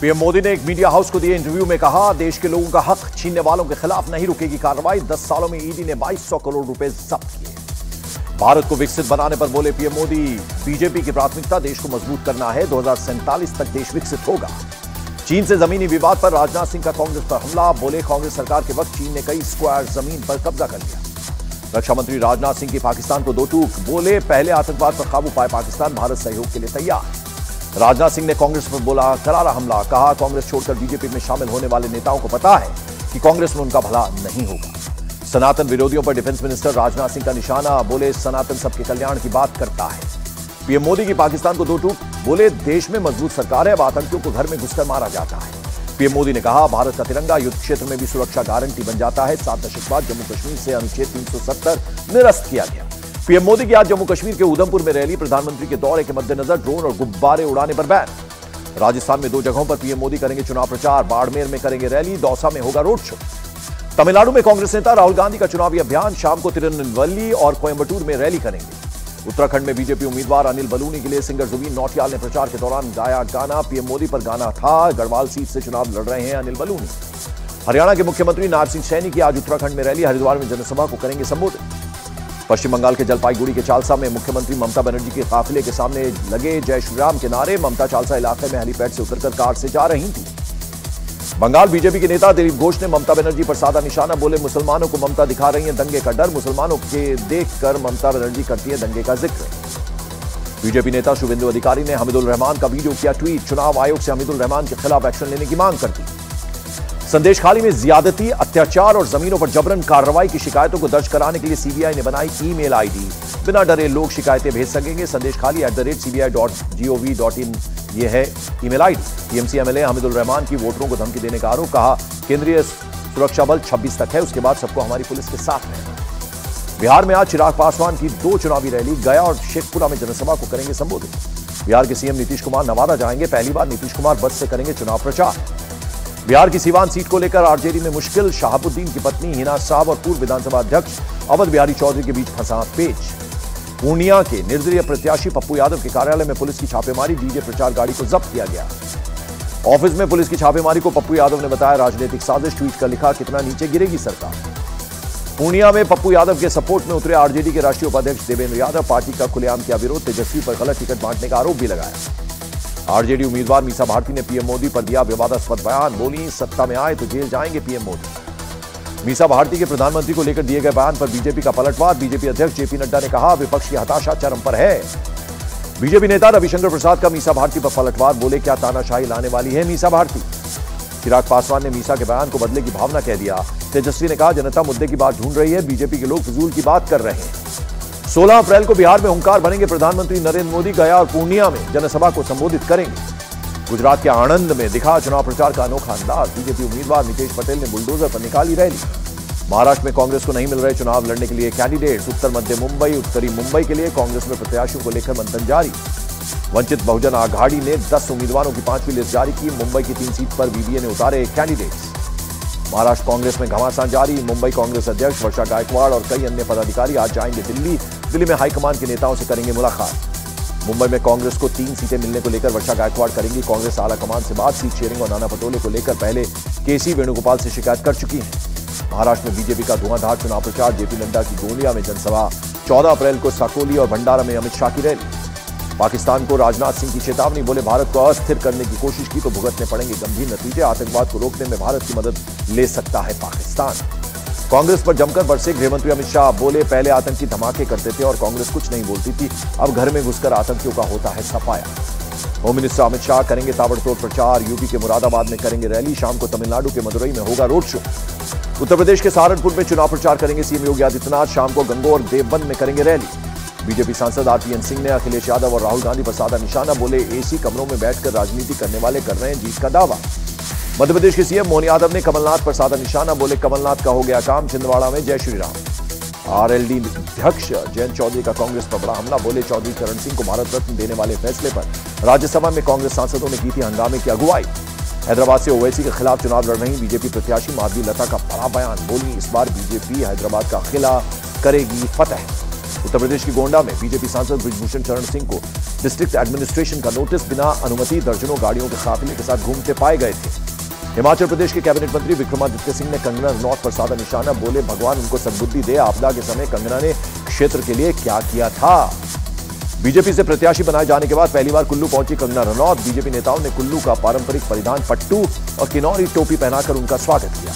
PM Modi ने एक media house को दिए इंटरव्यू में कहा, देश के लोगों का हक छीनने वालों के खिलाफ नहीं रुकेगी कार्रवाई। 10 सालों में ईडी ने 2200 करोड़ रुपए जब्त किए। भारत को विकसित बनाने पर बोले पीएम मोदी, बीजेपी की प्राथमिकता देश को मजबूत करना है। 2047 तक देश विकसित होगा। चीन से जमीनी विवाद पर राजनाथ सिंह का कांग्रेस पर हमला। बोले, कांग्रेस सरकार के वक्त चीन ने कई स्क्वायर जमीन पर कब्जा कर लिया। रक्षा मंत्री राजनाथ सिंह की पाकिस्तान को दो टूक। बोले, पहले आतंकवाद पर काबू पाए पाकिस्तान, भारत सहयोग के लिए तैयार। राजनाथ सिंह ने कांग्रेस पर बोला करारा हमला। कहा, कांग्रेस छोड़कर बीजेपी में शामिल होने वाले नेताओं को पता है कि कांग्रेस में उनका भला नहीं होगा। सनातन विरोधियों पर डिफेंस मिनिस्टर राजनाथ सिंह का निशाना। बोले, सनातन सबके कल्याण की बात करता है। पीएम मोदी की पाकिस्तान को दो टूक। बोले, देश में मजबूत सरकार है, अब आतंकियों को घर में घुसकर मारा जाता है। पीएम मोदी ने कहा, भारत का तिरंगा युद्ध क्षेत्र में भी सुरक्षा गारंटी बन जाता है। 7 दशक बाद जम्मू कश्मीर से अनुच्छेद 370 निरस्त किया गया। पीएम मोदी की आज जम्मू कश्मीर के उधमपुर में रैली। प्रधानमंत्री के दौरे के मद्देनजर ड्रोन और गुब्बारे उड़ाने पर बैन। राजस्थान में 2 जगहों पर पीएम मोदी करेंगे चुनाव प्रचार। बाड़मेर में करेंगे रैली, दौसा में होगा रोड शो। तमिलनाडु में कांग्रेस नेता राहुल गांधी का चुनावी अभियान। शाम को तिरुनेलवेली और कोयंबटूर में रैली करेंगे। उत्तराखंड में बीजेपी उम्मीदवार अनिल बलूनी के लिए सिंगर जुबीन नौटियाल ने प्रचार के दौरान गाया गाना। पीएम मोदी पर गाना था। गढ़वाल सीट से चुनाव लड़ रहे हैं अनिल बलूनी। हरियाणा के मुख्यमंत्री नायब सिंह सैनी की आज उत्तराखंड में रैली। हरिद्वार में जनसभा को करेंगे संबोधित। पश्चिम बंगाल के जलपाईगुड़ी के चालसा में मुख्यमंत्री ममता बनर्जी के काफिले के सामने लगे जय श्री राम के नारे। ममता चालसा इलाके में हेलीपैड से उतरकर कार से जा रही थी। बंगाल बीजेपी के नेता दिलीप घोष ने ममता बनर्जी पर साधा निशाना। बोले, मुसलमानों को ममता दिखा रही है दंगे का डर। मुसलमानों के देखकर ममता बनर्जी करती है दंगे का जिक्र। बीजेपी नेता शुभेंदु अधिकारी ने हमीदुल रहमान का वीडियो किया ट्वीट। चुनाव आयोग से हमीदुल रहमान के खिलाफ एक्शन लेने की मांग कर दी। संदेश खाली में ज्यादती, अत्याचार और जमीनों पर जबरन कार्रवाई की शिकायतों को दर्ज कराने के लिए सीबीआई ने बनाई ईमेल आईडी। बिना डरे लोग शिकायतें भेज सकेंगे। संदेश खाली @cbi.gov.in ये है email ID. TMC MLA Hamidul Rahman की वोटरों को धमकी देने का आरोप। कहा, केंद्रीय सुरक्षा बल 26 तक है, उसके बाद सबको हमारी पुलिस के साथ रहना। बिहार में आज चिराग पासवान की 2 चुनावी रैली। गया और शेखपुरा में जनसभा को करेंगे संबोधित। बिहार के सीएम नीतीश कुमार नवादा जाएंगे। पहली बार नीतीश कुमार बस से करेंगे चुनाव प्रचार। बिहार की सीवान सीट को लेकर आरजेडी में मुश्किल। शहाबुद्दीन की पत्नी हिना साहब और पूर्व विधानसभा अध्यक्ष अवध बिहारी चौधरी के बीच फंसा पेच। पूर्णिया के निर्दलीय प्रत्याशी पप्पू यादव के कार्यालय में पुलिस की छापेमारी। डीजे प्रचार गाड़ी को जब्त किया गया। ऑफिस में पुलिस की छापेमारी को पप्पू यादव ने बताया राजनीतिक साजिश। ट्वीट कर लिखा, कितना नीचे गिरेगी सरकार। पूर्णिया में पप्पू यादव के सपोर्ट में उतरे आरजेडी के राष्ट्रीय उपाध्यक्ष देवेंद्र यादव। पार्टी का खुलेआम किया विरोध। तेजस्वी पर गलत टिकट बांटने का आरोप भी लगाया। आरजेडी उम्मीदवार मीसा भारती ने पीएम मोदी पर दिया विवादास्पद बयान। बोली, सत्ता में आए तो जेल जाएंगे पीएम मोदी। मीसा भारती के प्रधानमंत्री को लेकर दिए गए बयान पर बीजेपी का पलटवार। बीजेपी अध्यक्ष जेपी नड्डा ने कहा, विपक्ष की हताशा चरम पर है। बीजेपी नेता रविशंकर प्रसाद का मीसा भारती पर पलटवार। बोले, क्या तानाशाही लाने वाली है मीसा भारती। चिराग पासवान ने मीसा के बयान को बदले की भावना कह दिया। तेजस्वी ने कहा, जनता मुद्दे की बात ढूंढ रही है, बीजेपी के लोग फिजूल की बात कर रहे हैं। 16 अप्रैल को बिहार में हुंकार बनेंगे प्रधानमंत्री नरेंद्र मोदी। गया और पूर्णिया में जनसभा को संबोधित करेंगे। गुजरात के आणंद में दिखा चुनाव प्रचार का अनोखा अंदाज। बीजेपी उम्मीदवार नितेश पटेल ने बुलडोजर पर निकाली रैली। महाराष्ट्र में कांग्रेस को नहीं मिल रहे चुनाव लड़ने के लिए कैंडिडेट्स। उत्तर मध्य मुंबई, उत्तरी मुंबई के लिए कांग्रेस में प्रत्याशियों को लेकर मंथन जारी। वंचित बहुजन आघाड़ी ने 10 उम्मीदवारों की 5वीं लिस्ट जारी की। मुंबई की 3 सीट पर बीबीए ने उतारे कैंडिडेट्स। महाराष्ट्र कांग्रेस में घमासान जारी। मुंबई कांग्रेस अध्यक्ष वर्षा गायकवाड़ और कई अन्य पदाधिकारी आज जाएंगे दिल्ली। दिल्ली में हाईकमान के नेताओं से करेंगे मुलाकात। मुंबई में कांग्रेस को 3 सीटें मिलने को लेकर वर्षा गायकवाड़ करेंगी कांग्रेस आला कमान से बात। सीट शेयरिंग और नाना पटोले को लेकर पहले केसी वेणुगोपाल से शिकायत कर चुकी है। महाराष्ट्र में बीजेपी का धुआंधार चुनाव प्रचार। जेपी नड्डा की गोंदिया में जनसभा। 14 अप्रैल को साकोली और भंडारा में अमित शाह की रैली। पाकिस्तान को राजनाथ सिंह की चेतावनी। बोले, भारत को अस्थिर करने की कोशिश की तो भुगतने पड़ेंगे गंभीर नतीजे। आतंकवाद को रोकने में भारत की मदद ले सकता है पाकिस्तान। कांग्रेस पर जमकर बरसे गृहमंत्री अमित शाह। बोले, पहले आतंकी धमाके करते थे और कांग्रेस कुछ नहीं बोलती थी, अब घर में घुसकर आतंकियों का होता है सफाया। होम मिनिस्टर अमित शाह करेंगे ताबड़तोड़ प्रचार। यूपी के मुरादाबाद में करेंगे रैली। शाम को तमिलनाडु के मदुरई में होगा रोड शो। उत्तर प्रदेश के सहारनपुर में चुनाव प्रचार करेंगे सीएम योगी आदित्यनाथ। शाम को गंगोर और देवबंद में करेंगे रैली। बीजेपी सांसद आरपीएन सिंह ने अखिलेश यादव और राहुल गांधी पर साधा निशाना। बोले, एसी कमरों में बैठकर राजनीति करने वाले कर रहे हैं जीत का दावा। मध्य प्रदेश के सीएम मोहन यादव ने कमलनाथ पर साधा निशाना। बोले, कमलनाथ का हो गया काम, छिंदवाड़ा में जय श्री राम। आरएलडी अध्यक्ष जयंत चौधरी का कांग्रेस पर बड़ा हमला। बोले, चौधरी चरण सिंह को भारत रत्न देने वाले फैसले पर राज्यसभा में कांग्रेस सांसदों ने की थी हंगामे की अगुवाई। हैदराबाद से ओवैसी के खिलाफ चुनाव लड़ रही बीजेपी प्रत्याशी माधवी लता का बड़ा बयान। बोली, इस बार बीजेपी हैदराबाद का किला करेगी फतेह। उत्तर प्रदेश की गोंडा में बीजेपी सांसद ब्रिजभूषण शरण सिंह को डिस्ट्रिक्ट एडमिनिस्ट्रेशन का नोटिस, बिना अनुमति दर्जनों गाड़ियों के काफिले के साथ घूमते पाए गए थे। हिमाचल प्रदेश के कैबिनेट मंत्री विक्रमादित्य सिंह ने कंगना रनौत पर साधा निशाना, बोले भगवान उनको सद्बुद्धि दे, आपदा के समय कंगना ने क्षेत्र के लिए क्या किया था। बीजेपी से प्रत्याशी बनाए जाने के बाद पहली बार कुल्लू पहुंची कंगना रनौत। बीजेपी नेताओं ने कुल्लू का पारंपरिक परिधान पट्टू और किन्नौरी टोपी पहनाकर उनका स्वागत किया।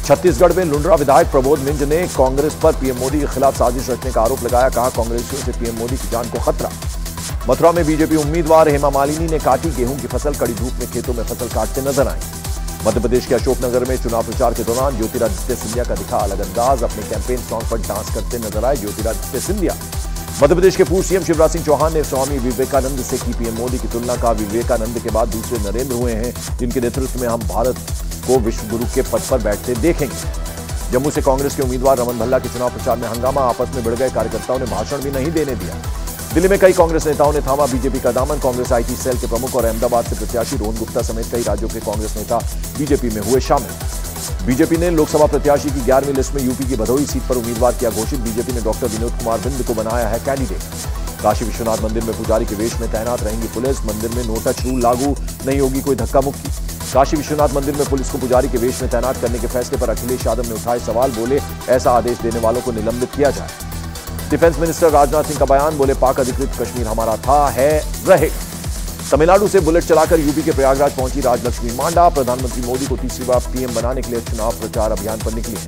छत्तीसगढ़ में लुंड्रा विधायक प्रबोध मिंज ने कांग्रेस पर पीएम मोदी के खिलाफ साजिश रचने का आरोप लगाया, कहा कांग्रेसियों से पीएम मोदी की जान को खतरा। मथुरा में बीजेपी उम्मीदवार हेमा मालिनी ने काटी गेहूं की फसल, कड़ी धूप में खेतों में फसल काटते नजर आई। मध्य प्रदेश के अशोकनगर में चुनाव प्रचार के दौरान ज्योतिरादित्य सिंधिया का दिखा अलग अंदाज, अपने कैंपेन सॉन्ग पर डांस करते नजर आए ज्योतिरादित्य सिंधिया। मध्य प्रदेश के पूर्व सीएम शिवराज सिंह चौहान ने स्वामी विवेकानंद से की पीएम मोदी की तुलना, का विवेकानंद के बाद दूसरे नरेंद्र हुए हैं जिनके नेतृत्व में हम भारत को विश्व गुरु के पद पर बैठते देखेंगे। जम्मू से कांग्रेस के उम्मीदवार रमन भल्ला के चुनाव प्रचार में हंगामा, आपस में भिड़ गए कार्यकर्ताओं ने भाषण भी नहीं देने दिया। दिल्ली में कई कांग्रेस नेताओं ने थामा बीजेपी का दामन, कांग्रेस आईटी सेल के प्रमुख और अहमदाबाद से प्रत्याशी रोहन गुप्ता समेत कई राज्यों के कांग्रेस नेता बीजेपी में हुए शामिल। बीजेपी ने लोकसभा प्रत्याशी की 11वीं लिस्ट में यूपी की भदोही सीट पर उम्मीदवार किया घोषित। बीजेपी ने डॉक्टर विनोद कुमार बिंद को बनाया है कैंडिडेट। काशी विश्वनाथ मंदिर में पुजारी के वेश में तैनात रहेंगी पुलिस, मंदिर में नो टच रूल लागू, नहीं होगी कोई धक्का मुक्की। काशी विश्वनाथ मंदिर में पुलिस को पुजारी के वेश में तैनात करने के फैसले पर अखिलेश यादव ने उठाए सवाल, बोले ऐसा आदेश देने वालों को निलंबित किया जाए। डिफेंस मिनिस्टर राजनाथ सिंह का बयान, बोले पाक अधिकृत कश्मीर हमारा था, है, रहेगा। तमिलनाडु से बुलेट चलाकर यूपी के प्रयागराज पहुंची राजलक्ष्मी मांडा। प्रधानमंत्री मोदी को तीसरी बार पीएम बनाने के लिए चुनाव प्रचार अभियान पर निकली है।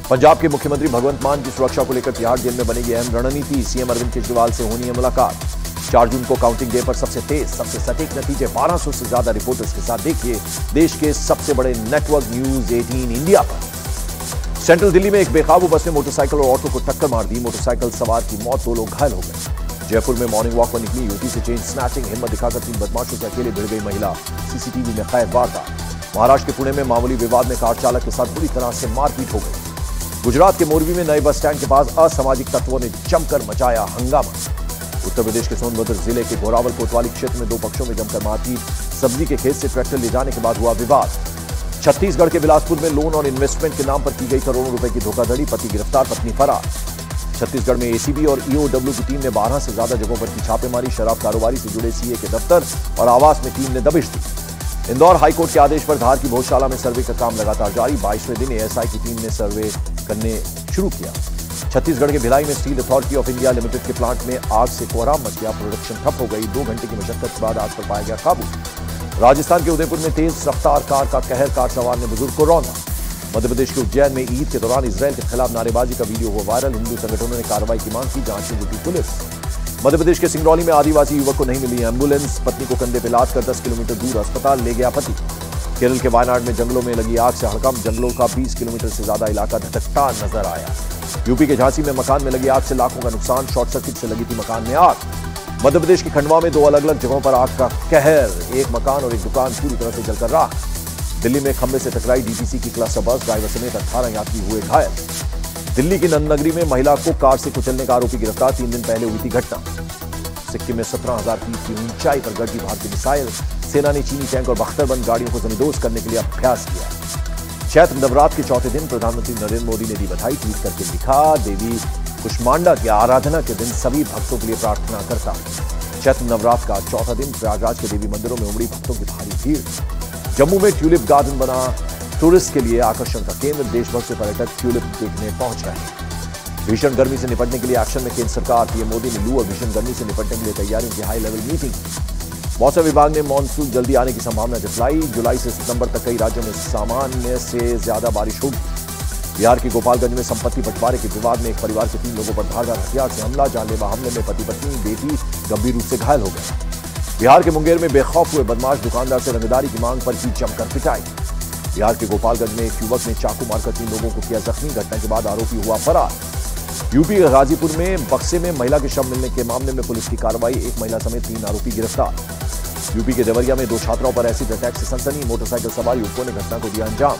पंजाब के मुख्यमंत्री भगवंत मान की सुरक्षा को लेकर तिहाड़ जेल में बनेगी अहम रणनीति, सीएम अरविंद केजरीवाल से होनी है मुलाकात। 4 जून को काउंटिंग डे पर सबसे तेज, सबसे सटीक नतीजे, 1200 से ज्यादा रिपोर्टर्स के साथ देखिए देश के सबसे बड़े नेटवर्क न्यूज 18 इंडिया पर। सेंट्रल दिल्ली में एक बेकाबू बस ने मोटरसाइकिल और ऑटो को टक्कर मार दी, मोटरसाइकिल सवार की मौत, 2 लोग घायल हो गए। जयपुर में मॉर्निंग वॉक पर निकली युवती से चेन स्नैचिंग, हिम्मत दिखाकर 3 बदमाशों से अकेले भिड़ गई महिला, सीसीटीवी में कैद वारदात। महाराष्ट्र के पुणे में मामूली विवाद में कार चालक के साथ बुरी तरह से मारपीट हो गई। गुजरात के मोरबी में नए बस स्टैंड के पास असामाजिक तत्वों ने जमकर मचाया हंगामा। उत्तर प्रदेश के सोनभद्र जिले के घोरावल कोतवाली क्षेत्र में 2 पक्षों में जमकर मारपीट, सब्जी के खेत से ट्रैक्टर ले जाने के बाद हुआ विवाद। छत्तीसगढ़ के बिलासपुर में लोन और इन्वेस्टमेंट के नाम पर की गई करोड़ों रुपए की धोखाधड़ी, पति गिरफ्तार, पत्नी फरार। छत्तीसगढ़ में एसीबी और ईओडब्ल्यू की टीम ने 12 से ज्यादा जगहों पर की छापेमारी, शराब कारोबारी से जुड़े सीए के दफ्तर और आवास में टीम ने दबिश दी। इंदौर हाईकोर्ट के आदेश पर धार की भोजशाला में सर्वे का काम लगातार जारी, 22वें दिन एएसआई की टीम ने सर्वे करने शुरू किया। छत्तीसगढ़ के भिलाई में steel authority of India limited के प्लांट में आग से कोहराम मच गया, प्रोडक्शन ठप हो गई, 2 घंटे की मशक्कत के बाद आग पर पाया गया काबू। राजस्थान के उदयपुर में तेज रफ्तार कार का कहर, कार सवार ने बुजुर्ग को रौंदा। मध्य प्रदेश के उज्जैन में ईद के दौरान इजरायल के खिलाफ नारेबाजी का वीडियो हुआ वायरल, हिंदू संगठनों ने कार्रवाई की मांग की, जांच में जुटी पुलिस। मध्य प्रदेश के सिंगरौली में आदिवासी युवक को नहीं मिली एम्बुलेंस, पत्नी को कंधे पे लाद कर 10 किलोमीटर दूर अस्पताल ले गया पति। केरल के वायनाड में जंगलों में लगी आग से हड़कंप, जंगलों का 20 किलोमीटर से ज्यादा इलाका धधकता नजर आया। यूपी के झांसी में मकान में लगी आग से लाखों का नुकसान, शॉर्ट सर्किट से लगी थी मकान में आग। मध्य प्रदेश के खंडवा में 2 अलग अलग जगहों पर आग का कहर, एक मकान और एक दुकान पूरी तरह से जलकर राख। दिल्ली में खंबे से टकराई डीटीसी की क्लस्टर बस, ड्राइवर समेत 18 यात्री हुए घायल। दिल्ली की नंदनगरी में महिला को कार से कुचलने का आरोपी गिरफ्तार, 3 दिन पहले हुई थी घटना। सिक्किम में 17,000 फीट की ऊंचाई पर गढ़ी भारतीय मिसाइल, सेना ने चीनी टैंक और बख्तरबंद गाड़ियों को जमींदोज करने के लिए अभ्यास किया। चैत्र नवरात्र के चौथे दिन प्रधानमंत्री नरेंद्र मोदी ने दी बधाई, ट्वीट करके लिखा, देवी कुष्मांडा की आराधना के दिन सभी भक्तों के लिए प्रार्थना करता। चैत्र नवरात्र का चौथा दिन प्रयागराज के देवी मंदिरों में उमड़ी भक्तों की भारी भीड़। जम्मू में ट्यूलिप गार्डन बना टूरिस्ट के लिए आकर्षण का केंद्र, देश भर से पर्यटक ट्यूलिप देखने पहुंच रहे हैं। भीषण गर्मी से निपटने के लिए एक्शन में केंद्र सरकार, पीएम मोदी ने लू और भीषण गर्मी से निपटने के लिए तैयारियों की हाई लेवल मीटिंग। मौसम विभाग ने मानसून जल्दी आने की संभावना जताई, जुलाई से सितंबर तक कई राज्यों में सामान्य से ज्यादा बारिश होगी। बिहार के गोपालगंज में संपत्ति बंटवारे के विवाद में एक परिवार के 3 लोगों पर धारदार हथियार से हमला, जानलेवा हमले में पति पत्नी बेटी गंभीर रूप से घायल हो गए। बिहार के मुंगेर में बेखौफ हुए बदमाश दुकानदार से रंगदारी की मांग पर की जमकर पिटाई। बिहार के गोपालगंज में एक युवक ने चाकू मारकर 3 लोगों को किया जख्मी, घटना के बाद आरोपी हुआ फरार। यूपी के गाजीपुर में बक्से में महिला के शव मिलने के मामले में पुलिस की कार्रवाई, एक महिला समेत 3 आरोपी गिरफ्तार। यूपी के देवरिया में 2 छात्राओं पर एसिड अटैक से सनसनी, मोटरसाइकिल सवार युवकों ने घटना को दिया अंजाम।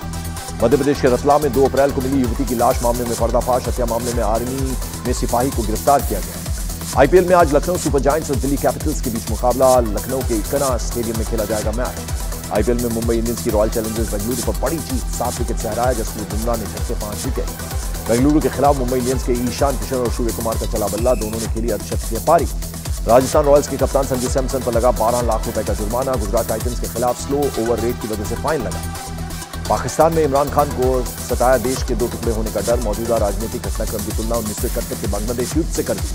मध्य प्रदेश के रतलाम में 2 अप्रैल को मिली युवती की लाश मामले में पर्दाफाश, हत्या मामले में आर्मी में सिपाही को गिरफ्तार किया गया। आईपीएल में आज लखनऊ सुपर जायंट्स और दिल्ली कैपिटल्स के बीच मुकाबला, लखनऊ के इकना स्टेडियम में खेला जाएगा मैच। आईपीएल में मुंबई इंडियंस की रॉयल चैलेंजर्स बेंगलुरु पर बड़ी जीत, 7 विकेट से हराया जसप्रीत बुमराह ने झटके 5 विकेट। बेंगलुरु के खिलाफ मुंबई इंडियंस के ईशान किशन और सूर्य कुमार का चला बल्ला, दोनों ने खेली अर्धशतकीय पारी। राजस्थान रॉयल्स के कप्तान संजू सैमसन पर लगा 12 लाख रुपए का जुर्माना, गुजरात टाइटंस के खिलाफ स्लो ओवर रेट की वजह से फाइन लगा। पाकिस्तान में इमरान खान को सताया देश के 2 टुकड़े होने का डर, मौजूदा राजनीतिक घटनाक्रम की तुलना 1971 के बांग्लादेश युद्ध से कर दी।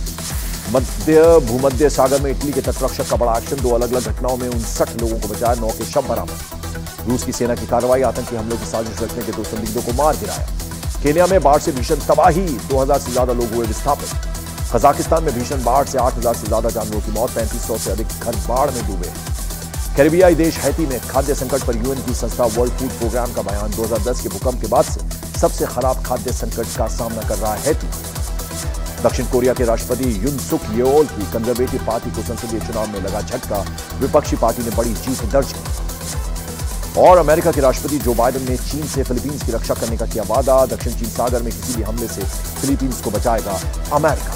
भूमध्य सागर में इटली के तटरक्षक का बड़ा एक्शन, 2 अलग अलग घटनाओं में 59 लोगों को बचाया, 9 के शव बरामद। रूस की सेना की कार्रवाई, आतंकी हमलों की साजिश रचने के 2 संदिग्धों को मार गिराया। केन्या में बाढ़ से भीषण तबाही, 2000 से ज्यादा लोग हुए विस्थापित। कजाकिस्तान में भीषण बाढ़ से 8000 से ज्यादा जानवरों की मौत, 3500 से अधिक घर बाढ़ में डूबे। कैरिबियाई देश हैती में खाद्य संकट पर यूएन की संस्था वर्ल्ड फूड प्रोग्राम का बयान, 2010 के भूकंप के बाद से सबसे खराब खाद्य संकट का सामना कर रहा है हैती। दक्षिण कोरिया के राष्ट्रपति युन सुक येओल की कंजर्वेटिव पार्टी को संसदीय चुनाव में लगा झटका, विपक्षी पार्टी ने बड़ी जीत दर्ज की। और अमेरिका के राष्ट्रपति जो बाइडेन ने चीन से फिलीपींस की रक्षा करने का किया वादा, दक्षिण चीन सागर में किसी भी हमले से फिलीपींस को बचाएगा अमेरिका।